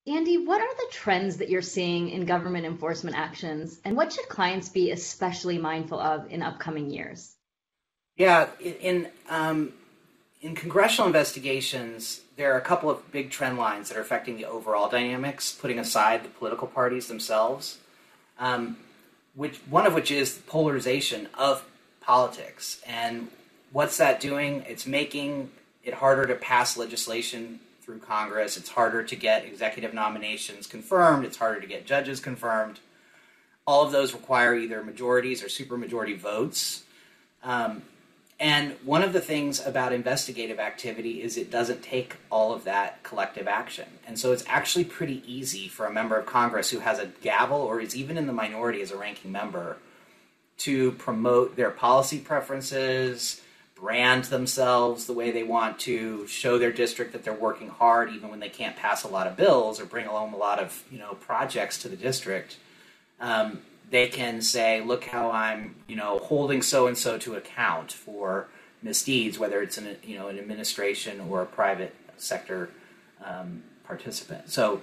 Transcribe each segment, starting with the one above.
Andy, what are the trends that you're seeing in government enforcement actions, and what should clients be especially mindful of in upcoming years? Yeah, in congressional investigations, there are a couple of big trend lines that are affecting the overall dynamics, putting aside the political parties themselves. One of which is the polarization of politics. And what's that doing? It's making it harder to pass legislation through Congress. It's harder to get executive nominations confirmed. It's harder to get judges confirmed. All of those require either majorities or supermajority votes. And one of the things about investigative activity is it doesn't take all of that collective action. And so it's actually pretty easy for a member of Congress who has a gavel or is even in the minority as a ranking member to promote their policy preferences, brand themselves the way they want to, show their district that they're working hard even when they can't pass a lot of bills or bring along a lot of projects to the district. They can say, look how I'm, holding so-and-so to account for misdeeds, whether it's an administration or a private sector participant. So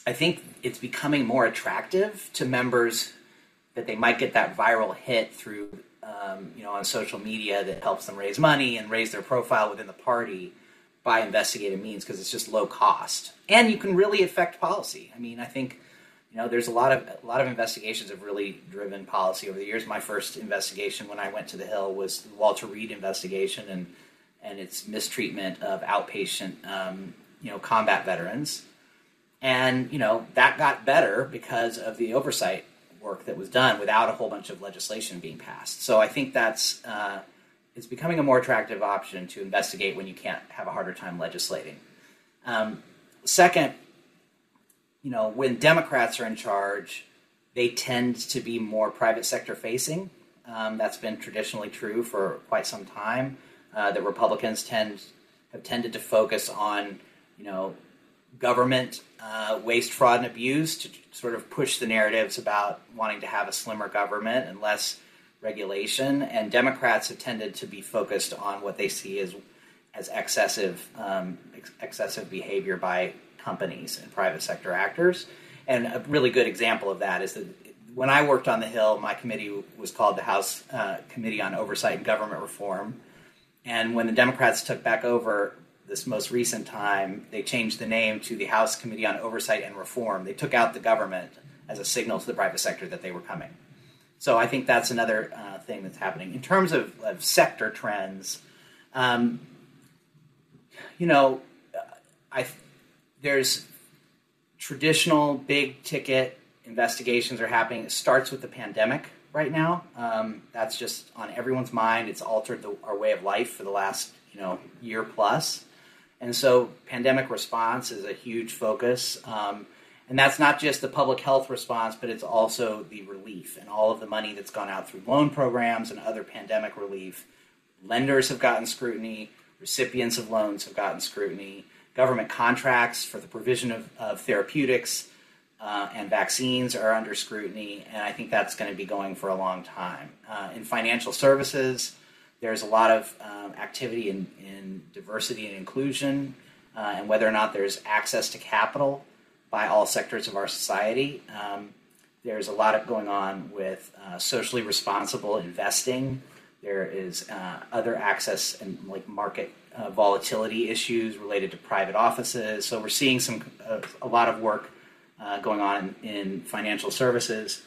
I think it's becoming more attractive to members that they might get that viral hit through, on social media that helps them raise money and raise their profile within the party by investigative means because it's just low cost. And you can really affect policy. I mean, I think there's a lot of investigations have really driven policy over the years. My first investigation when I went to the Hill was the Walter Reed investigation and its mistreatment of outpatient, combat veterans. And, that got better because of the oversight work that was done without a whole bunch of legislation being passed. So I think that's it's becoming a more attractive option to investigate when you can't have a harder time legislating. Second, when Democrats are in charge, they tend to be more private sector facing. That's been traditionally true for quite some time. The Republicans have tended to focus on, government waste, fraud, and abuse to sort of push the narratives about wanting to have a slimmer government and less regulation. And Democrats have tended to be focused on what they see as excessive behavior by companies and private sector actors. And a really good example of that is that when I worked on the Hill, my committee was called the House Committee on Oversight and Government Reform. And when the Democrats took back over this most recent time, they changed the name to the House Committee on Oversight and Reform. They took out the government as a signal to the private sector that they were coming. So I think that's another thing that's happening. In terms of sector trends, there's traditional big ticket investigations are happening. It starts with the pandemic right now. That's just on everyone's mind. It's altered our way of life for the last year plus. And so pandemic response is a huge focus. And that's not just the public health response, but it's also the relief and all of the money that's gone out through loan programs and other pandemic relief. Lenders have gotten scrutiny. Recipients of loans have gotten scrutiny. Government contracts for the provision of therapeutics and vaccines are under scrutiny, and I think that's going to be going for a long time. In financial services, there's a lot of activity in diversity and inclusion, and whether or not there's access to capital by all sectors of our society. There's a lot going on with socially responsible investing. There is other access and market volatility issues related to private offices. So we're seeing a lot of work going on in financial services.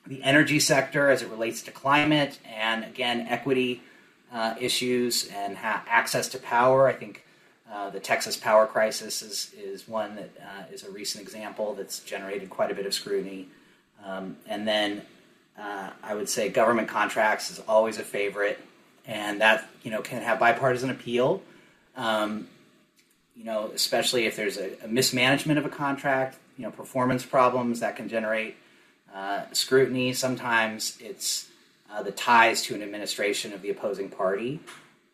The energy sector as it relates to climate and, again, equity issues and access to power. I think the Texas power crisis is one that is a recent example that's generated quite a bit of scrutiny. And then I would say government contracts is always a favorite, and that can have bipartisan appeal. Especially if there's a mismanagement of a contract, performance problems that can generate scrutiny. Sometimes it's the ties to an administration of the opposing party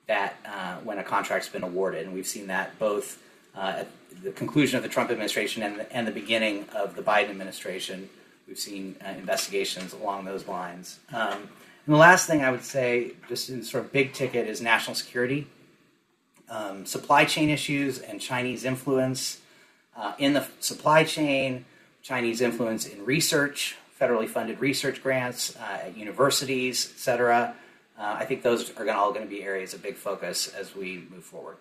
that when a contract's been awarded, and we've seen that both at the conclusion of the Trump administration and the beginning of the Biden administration. We've seen investigations along those lines. And the last thing I would say, just in sort of big ticket, is national security. Supply chain issues and Chinese influence in the supply chain, Chinese influence in research, federally funded research grants at universities, et cetera. I think those are all going to be areas of big focus as we move forward.